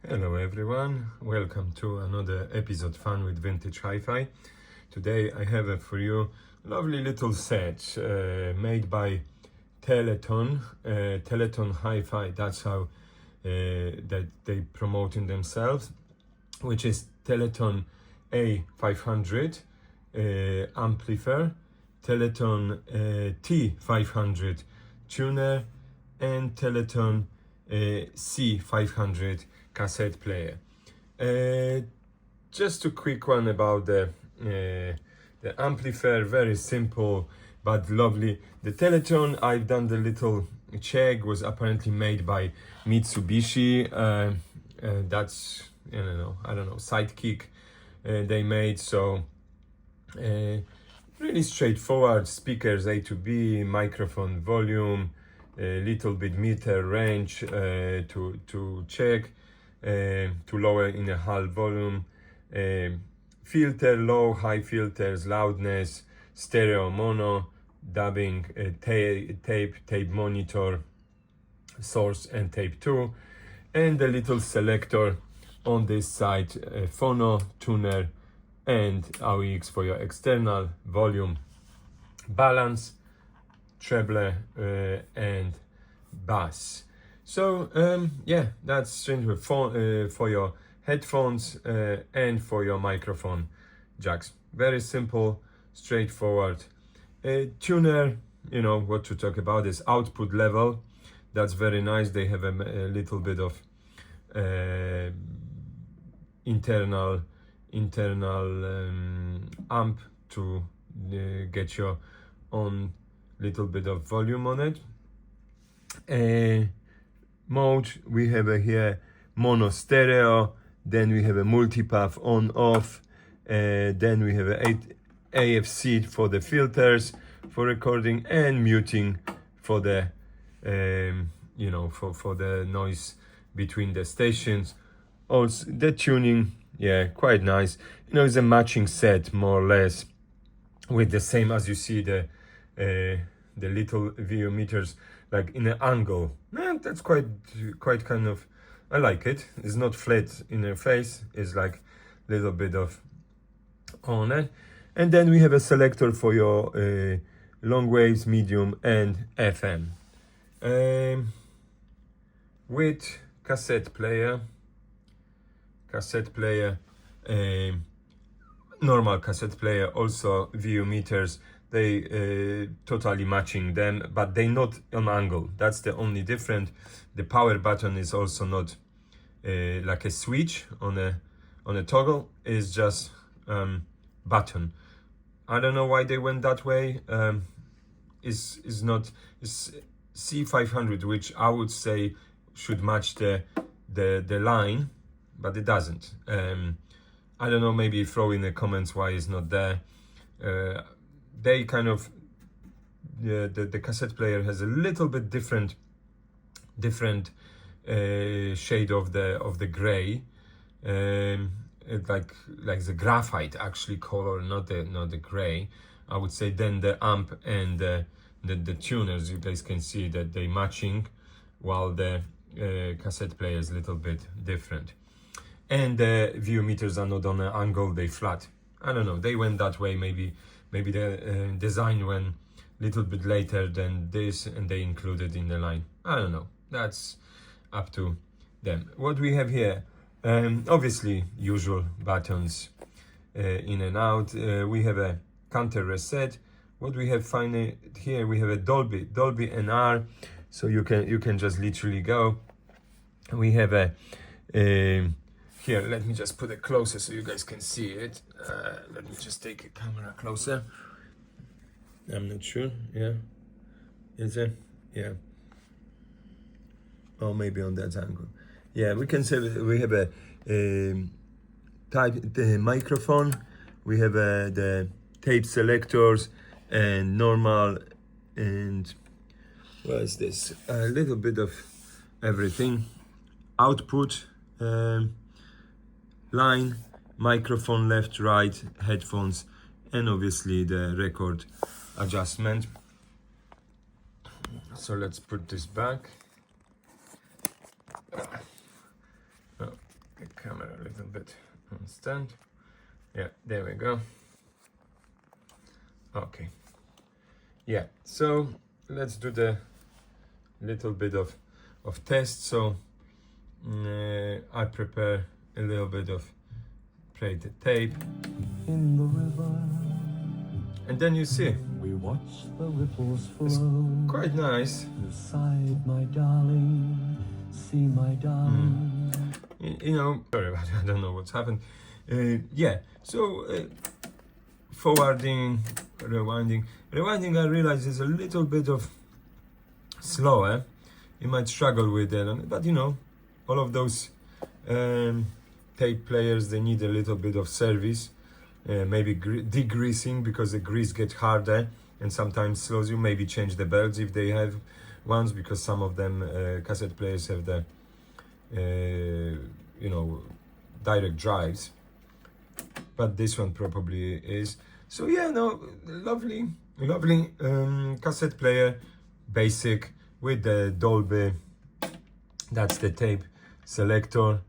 Hello everyone, welcome to another episode Fun with Vintage Hi-Fi. Today I have for you a lovely little set made by Teleton, Teleton Hi-Fi, that's how that they promoting themselves, which is Teleton a500 amplifier, Teleton t500 tuner, and Teleton c500 cassette player. Just a quick one about the amplifier, very simple but lovely. The Teleton, I've done the little check, was apparently made by Mitsubishi. That's, I don't know, Sidekick they made. So really straightforward, speakers A to B, microphone volume, a little bit meter range to check, to lower in a half volume, filter, low, high filters, loudness, stereo, mono, dubbing, tape monitor, source and tape 2, and a little selector on this side, phono, tuner, and AUX for your external volume, balance, treble, and bass. So yeah, that's strange for your headphones and for your microphone jacks. Very simple, straightforward. Tuner, you know what to talk about, is output level. That's very nice. They have a little bit of internal amp to get your own little bit of volume on it. Mode, we have here mono stereo, then we have a multipath on off, then we have a AFC for the filters for recording, and muting for the for the noise between the stations. Also the tuning, yeah, quite nice. It's a matching set more or less, with the same as you see the little VU meters, like in an angle. That's quite kind of, I like it. It's not flat in the face, it's like a little bit of on it. And then we have a selector for your long waves, medium, and FM. With cassette player, normal cassette player, also VU meters. They totally matching them, but they not on angle. That's the only difference. The power button is also not like a switch on a toggle. It's just button. I don't know why they went that way. Is c500, which I would say should match the line, but it doesn't. I don't know, maybe throw in the comments why it's not there. They kind of, the cassette player has a little bit different shade of the gray, like the graphite actually color, not the gray, I would say. Then the amp and the tuners, you guys can see that they matching, while the cassette player is a little bit different. And the VU meters are not on an angle, they flat. I don't know, they went that way. Maybe the design went a little bit later than this, and they included in the line. I don't know, that's up to them. What we have here, obviously usual buttons, in and out. We have a counter reset. What we have finally here, we have a Dolby NR, so you can just literally go. We have a here, let me just put it closer so you guys can see it. Let me just take a camera closer. I'm not sure. Yeah, is it? Yeah. Oh, maybe on that angle. Yeah, we can say we have a the microphone. We have the tape selectors and normal, and what is this? A little bit of everything. Output. Line, microphone left, right, headphones, and obviously the record adjustment. So let's put this back. little bit on stand. Yeah, there we go. Okay. Yeah, so let's do the little bit of test. So I prepare a little bit of plated tape In the river, and then you see we watch the ripples it's flow. quite nice. Beside my darling, see my darling. You know, sorry about it, I don't know what's happened. Yeah, so forwarding, rewinding. Rewinding, I realize, is a little bit of slower. You might struggle with that, but you know, all of those tape players, they need a little bit of service, maybe degreasing, because the grease gets harder and sometimes slows you. Maybe change the belts if they have ones, because some of them cassette players have the you know, direct drives, but this one probably is. So yeah, no, lovely cassette player, basic, with the Dolby. That's the tape selector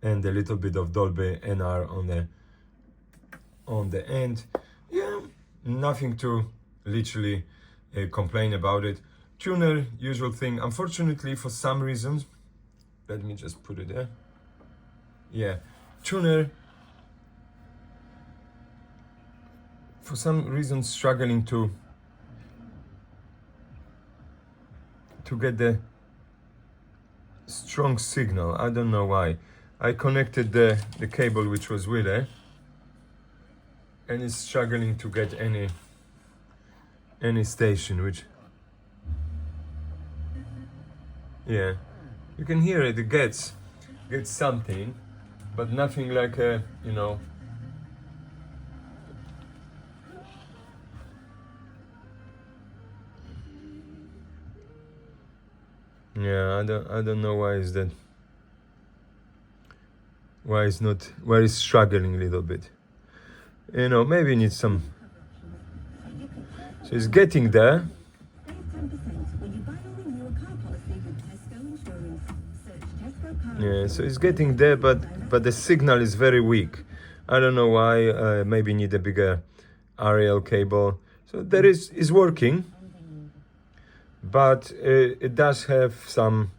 and a little bit of Dolby NR on the end. Yeah, nothing to literally complain about it. Tuner, usual thing. Unfortunately, for some reasons, let me just put it there. Yeah, tuner, for some reason, struggling to get the strong signal. I don't know why. I connected the cable which was with it, and it's struggling to get any station, which, yeah, you can hear it. It gets something, but nothing like a, you know, yeah, I don't know why is that, why it's struggling a little bit, you know. Maybe it needs some, so it's getting there. Yeah, so it's getting there, but the signal is very weak. I don't know why. Maybe need a bigger RL cable. So there is working, but it does have some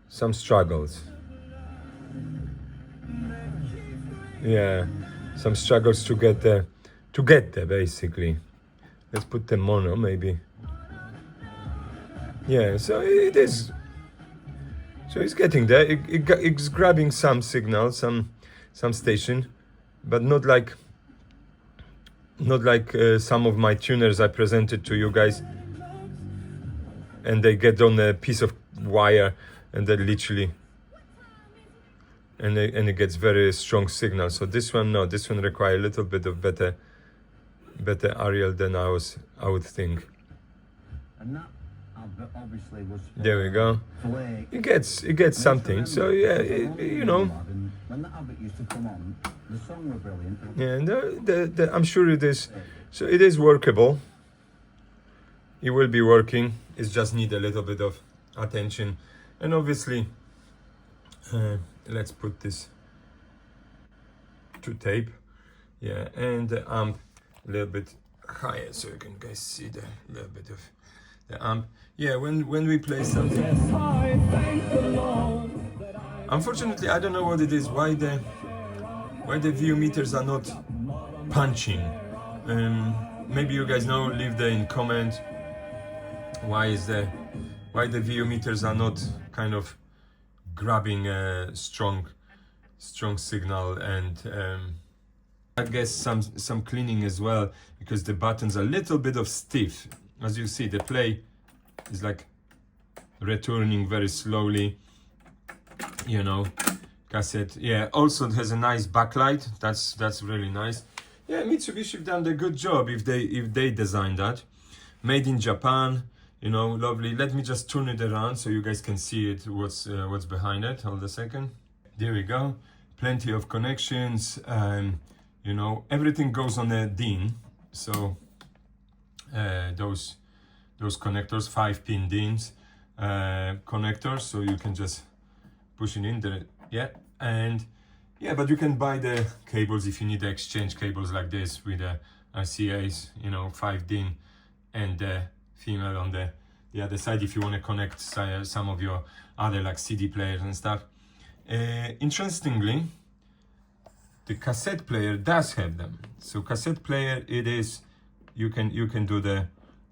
struggles. Yeah, some struggles to get there basically. Let's put the mono maybe. Yeah, so it is. So it's getting there. It's grabbing some signal, some station, but not like some of my tuners I presented to you guys, and they get on a piece of wire, and they literally, and it gets very strong signal. So this one, no, this one require a little bit of better RL than I would think. And that obviously was there we go. It gets something. So yeah, you know. When the Abbott used to come on, the song was brilliant. Yeah, and I'm sure it is. So it is workable. It will be working. It just need a little bit of attention, and obviously, let's put this to tape. Yeah, and the amp a little bit higher, so you can guys see the little bit of the amp. Yeah, when we play something. Unfortunately, I don't know what it is. Why the VU meters are not punching. Maybe you guys know. Leave there in comment. Why the VU meters are not kind of grabbing a strong signal, and I guess some cleaning as well, because the buttons are a little bit of stiff. As you see, the play is like returning very slowly, you know. Cassette, yeah, also it has a nice backlight. That's really nice. Yeah, Mitsubishi have done a good job if they designed that. Made in Japan, you know, lovely. Let me just turn it around so you guys can see it, what's behind it. Hold a second. There we go. Plenty of connections. You know, everything goes on a DIN. So those connectors, 5-pin DINs connectors, so you can just push it in. Yeah, and yeah, but you can buy the cables if you need the exchange cables like this with the RCAs, you know, 5 DIN and the female on the other side if you want to connect some of your other like CD players and stuff. Interestingly, the cassette player does have them. So cassette player, it is, you can do the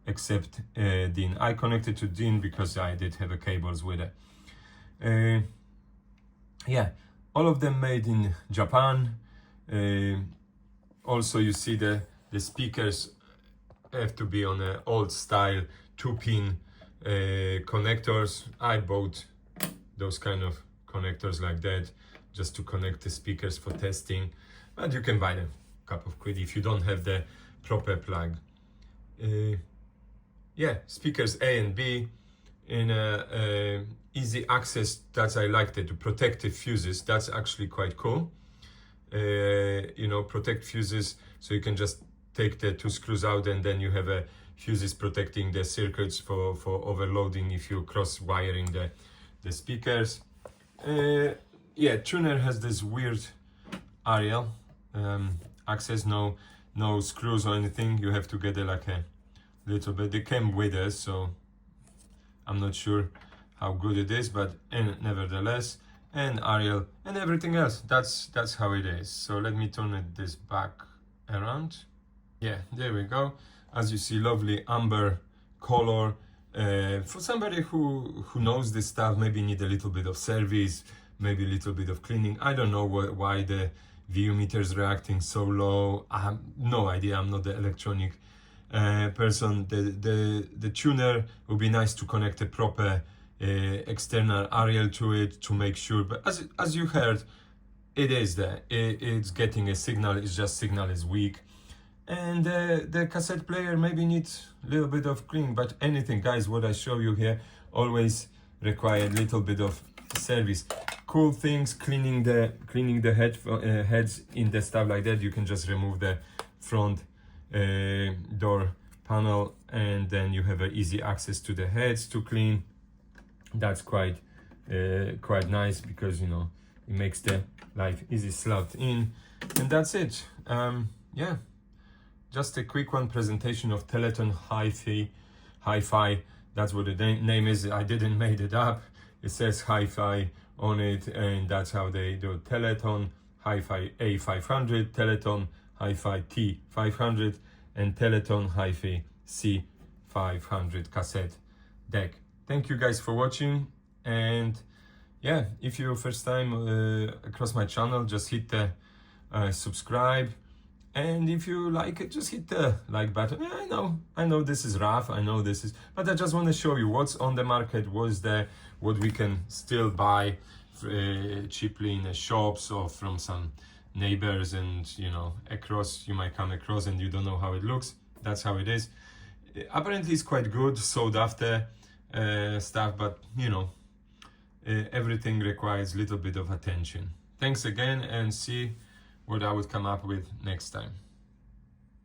except DIN. I connected to DIN because I did have a cables with it. Yeah, all of them made in Japan. Also, you see the speakers have to be on an old style 2-pin connectors. I bought those kind of connectors like that just to connect the speakers for testing, but you can buy them a couple of quid if you don't have the proper plug. Yeah, speakers A and B in easy access. That's I liked it, to protect the fuses. That's actually quite cool. You know, protect fuses, so you can just take the 2 screws out and then you have a fuses protecting the circuits for overloading if you cross wiring the speakers. Yeah, tuner has this weird aerial access, no screws or anything. You have to get like a little bit. They came with us, so I'm not sure how good it is, but nevertheless, and aerial and everything else. That's how it is. So let me turn this back around. Yeah, there we go. As you see, lovely amber color. For somebody who knows this stuff, maybe need a little bit of service, maybe a little bit of cleaning. I don't know why the VU meter is reacting so low. I have no idea. I'm not the electronic person. The tuner would be nice to connect a proper external aerial to it to make sure. But as you heard, it is there. It's getting a signal. It's just signal is weak. And the cassette player maybe needs a little bit of cleaning, but anything, guys, what I show you here always require a little bit of service. Cool things, cleaning the heads in the stuff like that. You can just remove the front door panel, and then you have easy access to the heads to clean. That's quite nice, because you know it makes the life easy slot in, and that's it. Yeah. Just a quick one presentation of Teleton HiFi. That's what the name is. I didn't make it up. It says HiFi on it, and that's how they do Teleton HiFi a500, Teleton HiFi t500, and Teleton HiFi c500 cassette deck. Thank you guys for watching, and yeah, if you're first time across my channel, just hit the subscribe. And if you like it, just hit the like button. Yeah, I know this is rough, I know this is, but I just want to show you what's on the market, what we can still buy cheaply in the shops or from some neighbors, and you know, you might come across and you don't know how it looks. That's how it is. Apparently it's quite good, sought after stuff, but you know, everything requires a little bit of attention. Thanks again, and see what I would come up with next time.